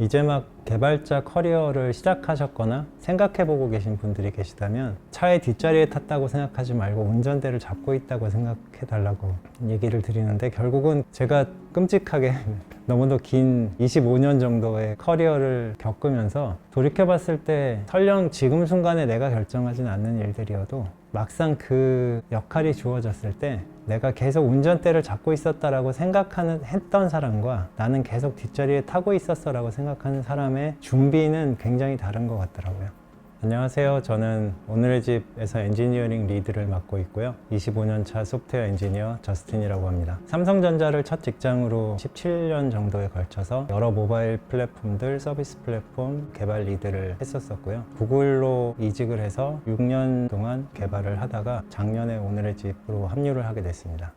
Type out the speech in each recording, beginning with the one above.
이제 막 개발자 커리어를 시작하셨거나 생각해보고 계신 분들이 계시다면 차의 뒷자리에 탔다고 생각하지 말고 운전대를 잡고 있다고 생각해달라고 얘기를 드리는데, 결국은 제가 끔찍하게 너무도 긴 25년 정도의 커리어를 겪으면서 돌이켜봤을 때 설령 지금 순간에 내가 결정하진 않는 일들이어도 막상 그 역할이 주어졌을 때 내가 계속 운전대를 잡고 있었다라고 했던 사람과 나는 계속 뒷자리에 타고 있었어라고 생각하는 사람의 준비는 굉장히 다른 것 같더라고요. 안녕하세요. 저는 오늘의 집에서 엔지니어링 리드를 맡고 있고요. 25년 차 소프트웨어 엔지니어 저스틴이라고 합니다. 삼성전자를 첫 직장으로 17년 정도에 걸쳐서 여러 모바일 플랫폼들, 서비스 플랫폼 개발 리드를 했었었고요. 구글로 이직을 해서 6년 동안 개발을 하다가 작년에 오늘의 집으로 합류를 하게 됐습니다.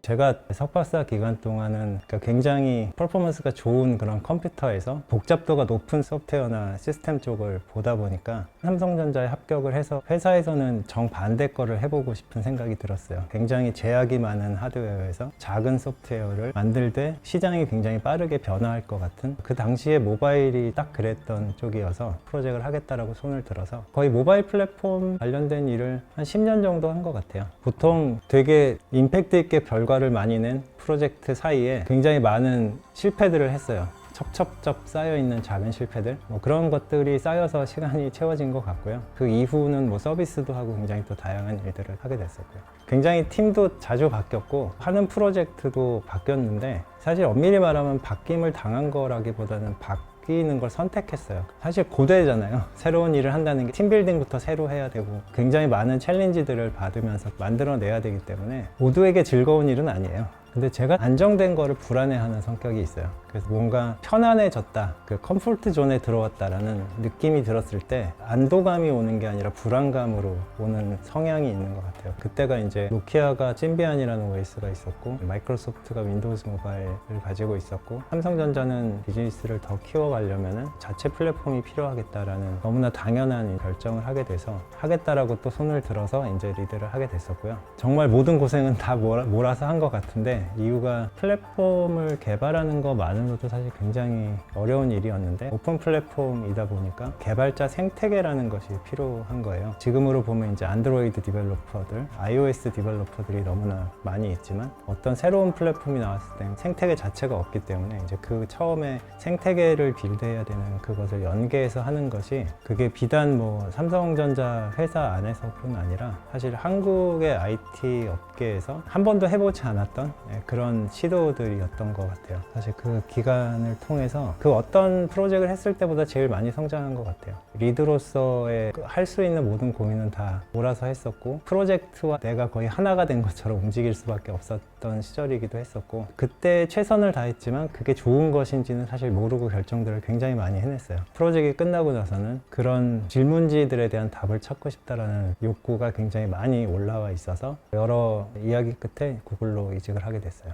제가 석박사 기간 동안은 굉장히 퍼포먼스가 좋은 그런 컴퓨터에서 복잡도가 높은 소프트웨어나 시스템 쪽을 보다 보니까 삼성전자에 합격을 해서 회사에서는 정반대 거를 해보고 싶은 생각이 들었어요. 굉장히 제약이 많은 하드웨어에서 작은 소프트웨어를 만들 때 시장이 굉장히 빠르게 변화할 것 같은, 그 당시에 모바일이 딱 그랬던 쪽이어서 프로젝트를 하겠다라고 손을 들어서 거의 모바일 플랫폼 관련된 일을 한 10년 정도 한 것 같아요. 보통 되게 임팩트 있게 결과를 많이 낸 프로젝트 사이에 굉장히 많은 실패들을 했어요. 첩첩첩 쌓여있는 작은 실패들, 그런 것들이 쌓여서 시간이 채워진 것 같고요. 그 이후는 서비스도 하고 굉장히 또 다양한 일들을 하게 됐었고요. 굉장히 팀도 자주 바뀌었고 하는 프로젝트도 바뀌었는데, 사실 엄밀히 말하면 바뀜을 당한 거라기보다는 바뀌는 걸 선택했어요. 사실 고되잖아요. 새로운 일을 한다는 게 팀빌딩부터 새로 해야 되고 굉장히 많은 챌린지들을 받으면서 만들어내야 되기 때문에 모두에게 즐거운 일은 아니에요. 근데 제가 안정된 거를 불안해하는 성격이 있어요. 그래서 뭔가 편안해졌다, 그 컴포트 존에 들어왔다라는 느낌이 들었을 때 안도감이 오는 게 아니라 불안감으로 오는 성향이 있는 것 같아요. 그때가 이제 노키아가 심비안이라는 OS가 있었고, 마이크로소프트가 윈도우즈 모바일을 가지고 있었고, 삼성전자는 비즈니스를 더 키워가려면 자체 플랫폼이 필요하겠다라는 너무나 당연한 결정을 하게 돼서 하겠다라고 또 손을 들어서 이제 리드를 하게 됐었고요. 정말 모든 고생은 다 몰아서 한 것 같은데, 이유가 플랫폼을 개발하는 것만으로도 사실 굉장히 어려운 일이었는데, 오픈 플랫폼이다 보니까 개발자 생태계라는 것이 필요한 거예요. 지금으로 보면 이제 안드로이드 디벨로퍼들, iOS 디벨로퍼들이 너무나 많이 있지만 어떤 새로운 플랫폼이 나왔을 때 생태계 자체가 없기 때문에 이제 그 처음에 생태계를 빌드해야 되는 그것을 연계해서 하는 것이, 그게 비단 삼성전자 회사 안에서뿐 아니라 사실 한국의 IT 업계에서 한 번도 해보지 않았던 그런 시도들이었던 것 같아요. 사실 그 기간을 통해서 그 어떤 프로젝트를 했을 때보다 제일 많이 성장한 것 같아요. 리드로서의 할 수 있는 모든 고민은 다 몰아서 했었고, 프로젝트와 내가 거의 하나가 된 것처럼 움직일 수밖에 없었던 시절이기도 했었고, 그때 최선을 다했지만 그게 좋은 것인지는 사실 모르고 결정들을 굉장히 많이 해냈어요. 프로젝트가 끝나고 나서는 그런 질문지들에 대한 답을 찾고 싶다라는 욕구가 굉장히 많이 올라와 있어서 여러 이야기 끝에 구글로 이직을 하게 됐어요.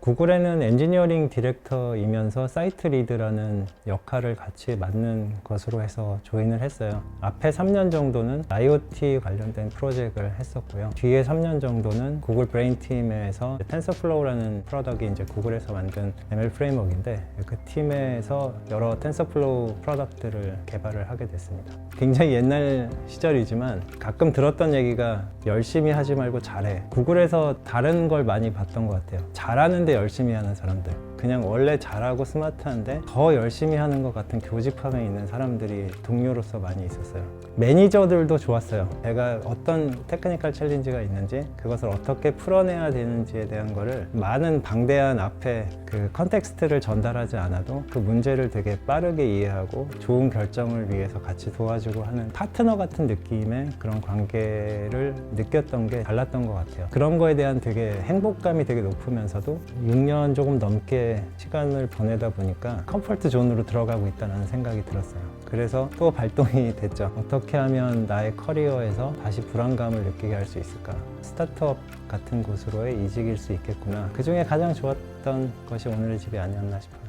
구글에는 엔지니어링 디렉터이면서 사이트 리드라는 역할을 같이 맡는 것으로 해서 조인을 했어요. 앞에 3년 정도는 IoT 관련된 프로젝트를 했었고요. 뒤에 3년 정도는 구글 브레인 팀에서 텐서플로우라는 프로덕트가 이제 구글에서 만든 ML 프레임워크인데, 그 팀에서 여러 텐서플로우 프로덕트를 개발을 하게 됐습니다. 굉장히 옛날 시절이지만 가끔 들었던 얘기가 열심히 하지 말고 잘해. 구글에서 다른 걸 많이 봤던 것 같아요. 잘하는데 열심히 하는 사람들, 그냥 원래 잘하고 스마트한데 더 열심히 하는 것 같은 교집합에 있는 사람들이 동료로서 많이 있었어요. 매니저들도 좋았어요. 제가 어떤 테크니컬 챌린지가 있는지, 그것을 어떻게 풀어내야 되는지에 대한 거를 많은 방대한 앞에 그 컨텍스트를 전달하지 않아도 그 문제를 되게 빠르게 이해하고 좋은 결정을 위해서 같이 도와주고 하는 파트너 같은 느낌의 그런 관계를 느꼈던 게 달랐던 것 같아요. 그런 거에 대한 되게 행복감이 되게 높으면서도 6년 조금 넘게 시간을 보내다 보니까 컴포트 존으로 들어가고 있다는 생각이 들었어요. 그래서 또 발동이 됐죠. 어떻게 하면 나의 커리어에서 다시 불안감을 느끼게 할 수 있을까? 스타트업 같은 곳으로의 이직일 수 있겠구나. 그 중에 가장 좋았던 것이 오늘의 집이 아니었나 싶어요.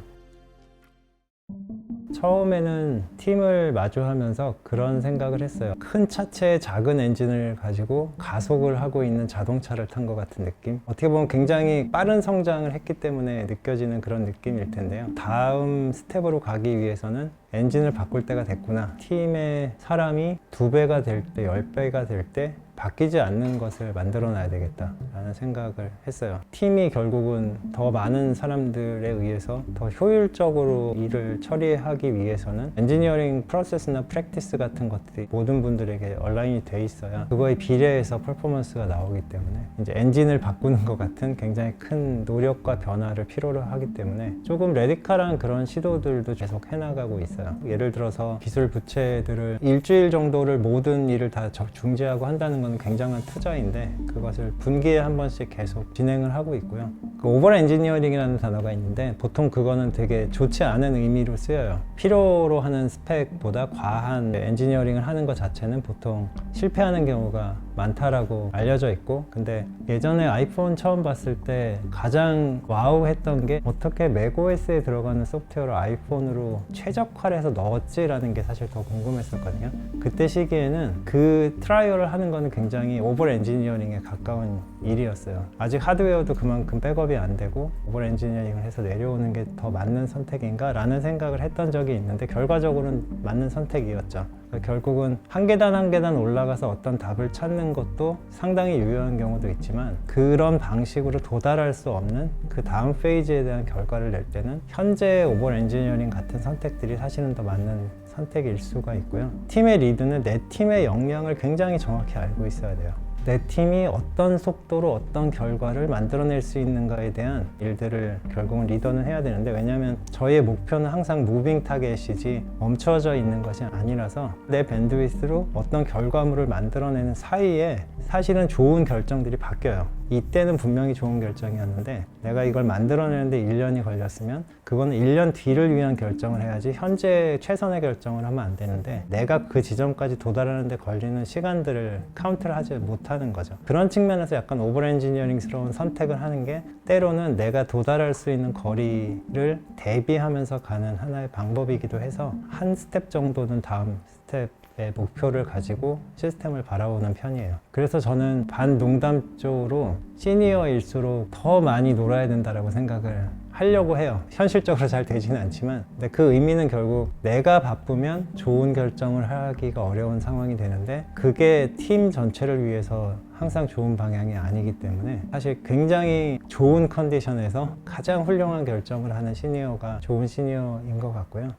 처음에는 팀을 마주하면서 그런 생각을 했어요. 큰 차체에 작은 엔진을 가지고 가속을 하고 있는 자동차를 탄 것 같은 느낌. 어떻게 보면 굉장히 빠른 성장을 했기 때문에 느껴지는 그런 느낌일 텐데요. 다음 스텝으로 가기 위해서는 엔진을 바꿀 때가 됐구나. 팀의 사람이 2배가 될 때, 10배가 될 때 바뀌지 않는 것을 만들어 놔야 되겠다 라는 생각을 했어요. 팀이 결국은 더 많은 사람들에 의해서 더 효율적으로 일을 처리하기 위해서는 엔지니어링 프로세스나 프랙티스 같은 것들이 모든 분들에게 얼라인이 돼 있어야 그거에 비례해서 퍼포먼스가 나오기 때문에 이제 엔진을 바꾸는 것 같은 굉장히 큰 노력과 변화를 필요로 하기 때문에 조금 레디컬한 그런 시도들도 계속 해나가고 있어요. 예를 들어서 기술 부채들을 일주일 정도를 모든 일을 다 중지하고 한다는 건 굉장한 투자인데 그것을 분기에 한 번씩 계속 진행을 하고 있고요. 그 오버 엔지니어링이라는 단어가 있는데 보통 그거는 되게 좋지 않은 의미로 쓰여요. 필요로 하는 스펙보다 과한 엔지니어링을 하는 것 자체는 보통 실패하는 경우가 많다라고 알려져 있고, 근데 예전에 아이폰 처음 봤을 때 가장 와우 했던 게 어떻게 맥OS에 들어가는 소프트웨어를 아이폰으로 최적화를 해서 넣었지라는 게 사실 더 궁금했었거든요. 그때 시기에는 그 트라이얼을 하는 거는 굉장히 오버 엔지니어링에 가까운 일이었어요. 아직 하드웨어도 그만큼 백업이 안 되고 오버 엔지니어링을 해서 내려오는 게 더 맞는 선택인가 라는 생각을 했던 적이 있는데 결과적으로는 맞는 선택이었죠. 결국은 한 계단 한 계단 올라가서 어떤 답을 찾는 것도 상당히 유효한 경우도 있지만 그런 방식으로 도달할 수 없는 그 다음 페이지에 대한 결과를 낼 때는 현재의 오버 엔지니어링 같은 선택들이 사실은 더 맞는 선택일 수가 있고요. 팀의 리드는 내 팀의 역량을 굉장히 정확히 알고 있어야 돼요. 내 팀이 어떤 속도로 어떤 결과를 만들어낼 수 있는가에 대한 일들을 결국은 리더는 해야 되는데, 왜냐하면 저희의 목표는 항상 무빙 타겟이지 멈춰져 있는 것이 아니라서 내 밴드위스로 어떤 결과물을 만들어내는 사이에 사실은 좋은 결정들이 바뀌어요. 이때는 분명히 좋은 결정이었는데 내가 이걸 만들어내는데 1년이 걸렸으면 그거는 1년 뒤를 위한 결정을 해야지 현재 최선의 결정을 하면 안 되는데 내가 그 지점까지 도달하는 데 걸리는 시간들을 카운트를 하지 못하는 거죠. 그런 측면에서 약간 오버 엔지니어링스러운 선택을 하는 게 때로는 내가 도달할 수 있는 거리를 대비하면서 가는 하나의 방법이기도 해서 한 스텝 정도는 다음 스텝의 목표를 가지고 시스템을 바라보는 편이에요. 그래서 저는 반농담조로 시니어일수록 더 많이 놀아야 된다고 생각을 하려고 해요. 현실적으로 잘 되지는 않지만, 근데 그 의미는 결국 내가 바쁘면 좋은 결정을 하기가 어려운 상황이 되는데 그게 팀 전체를 위해서 항상 좋은 방향이 아니기 때문에 사실 굉장히 좋은 컨디션에서 가장 훌륭한 결정을 하는 시니어가 좋은 시니어인 것 같고요.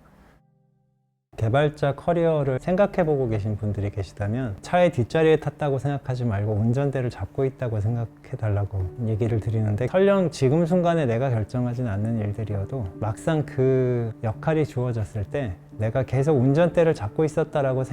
개발자 커리어를 생각해보고 계신 분들이 계시다면 차의 뒷자리에 탔다고 생각하지 말고 운전대를 잡고 있다고 생각해달라고 얘기를 드리는데, 설령 지금 순간에 내가 결정하진 않는 일들이어도 막상 그 역할이 주어졌을 때 내가 계속 운전대를 잡고 있었다라고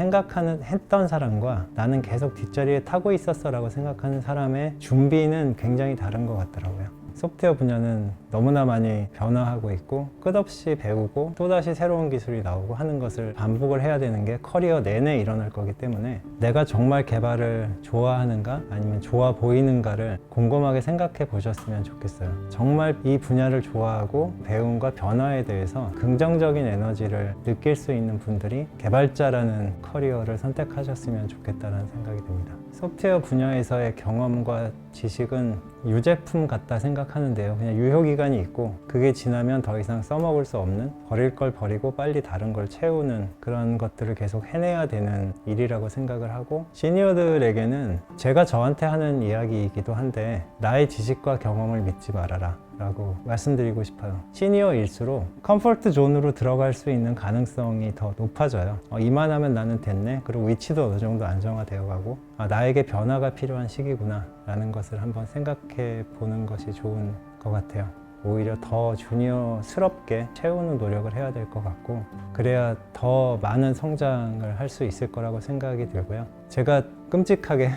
했던 사람과 나는 계속 뒷자리에 타고 있었어라고 생각하는 사람의 준비는 굉장히 다른 것 같더라고요. 소프트웨어 분야는 너무나 많이 변화하고 있고 끝없이 배우고 또다시 새로운 기술이 나오고 하는 것을 반복을 해야 되는 게 커리어 내내 일어날 거기 때문에 내가 정말 개발을 좋아하는가 아니면 좋아 보이는가를 곰곰하게 생각해 보셨으면 좋겠어요. 정말 이 분야를 좋아하고 배움과 변화에 대해서 긍정적인 에너지를 느낄 수 있는 분들이 개발자라는 커리어를 선택하셨으면 좋겠다는 생각이 듭니다. 소프트웨어 분야에서의 경험과 지식은 유제품 같다 생각하는데요. 그냥 유효기간이 있고 그게 지나면 더 이상 써먹을 수 없는, 버릴 걸 버리고 빨리 다른 걸 채우는 그런 것들을 계속 해내야 되는 일이라고 생각을 하고, 시니어들에게는 제가 저한테 하는 이야기이기도 한데 나의 지식과 경험을 믿지 말아라 라고 말씀드리고 싶어요. 시니어일수록 컴포트 존으로 들어갈 수 있는 가능성이 더 높아져요. 이만하면 나는 됐네, 그리고 위치도 어느 정도 안정화되어 가고 나에게 변화가 필요한 시기구나 라는 것을 한번 생각해 보는 것이 좋은 것 같아요. 오히려 더 주니어스럽게 채우는 노력을 해야 될 것 같고, 그래야 더 많은 성장을 할 수 있을 거라고 생각이 들고요. 제가 끔찍하게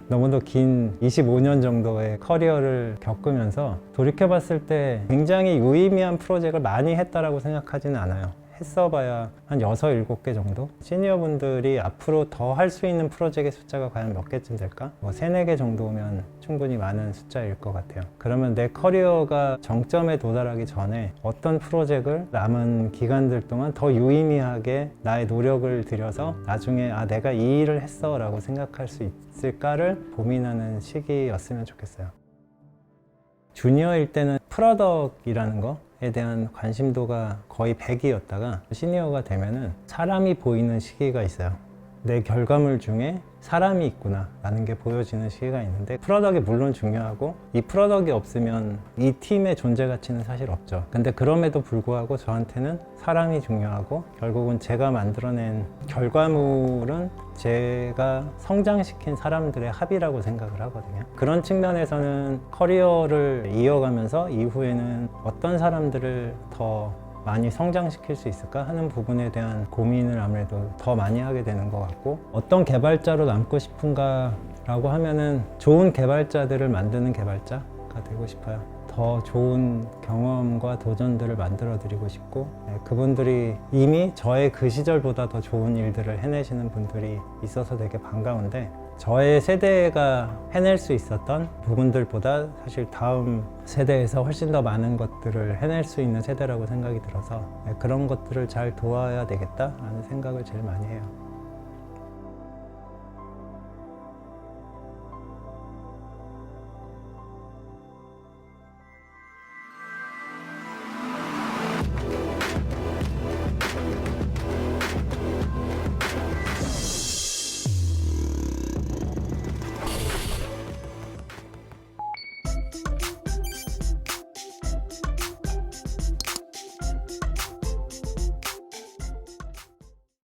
너무도 긴 25년 정도의 커리어를 겪으면서 돌이켜봤을 때 굉장히 유의미한 프로젝트를 많이 했다라고 생각하지는 않아요. 했어봐야 한 6, 7개 정도? 시니어분들이 앞으로 더 할 수 있는 프로젝트의 숫자가 과연 몇 개쯤 될까? 뭐 3, 4개 정도면 충분히 많은 숫자일 것 같아요. 그러면 내 커리어가 정점에 도달하기 전에 어떤 프로젝트를 남은 기간들 동안 더 유의미하게 나의 노력을 들여서 나중에 내가 이 일을 했어 라고 생각할 수 있을까를 고민하는 시기였으면 좋겠어요. 주니어일 때는 프로덕이라는 거에 대한 관심도가 거의 100이었다가 시니어가 되면은 사람이 보이는 시기가 있어요. 내 결과물 중에 사람이 있구나 라는 게 보여지는 시기가 있는데, 프로덕이 물론 중요하고 이 프로덕이 없으면 이 팀의 존재 가치는 사실 없죠. 근데 그럼에도 불구하고 저한테는 사람이 중요하고, 결국은 제가 만들어낸 결과물은 제가 성장시킨 사람들의 합이라고 생각을 하거든요. 그런 측면에서는 커리어를 이어가면서 이후에는 어떤 사람들을 더 많이 성장시킬 수 있을까 하는 부분에 대한 고민을 아무래도 더 많이 하게 되는 것 같고, 어떤 개발자로 남고 싶은가 라고 하면은 좋은 개발자들을 만드는 개발자가 되고 싶어요. 더 좋은 경험과 도전들을 만들어 드리고 싶고, 그분들이 이미 저의 그 시절보다 더 좋은 일들을 해내시는 분들이 있어서 되게 반가운데, 저의 세대가 해낼 수 있었던 부분들보다 사실 다음 세대에서 훨씬 더 많은 것들을 해낼 수 있는 세대라고 생각이 들어서 그런 것들을 잘 도와야 되겠다라는 생각을 제일 많이 해요.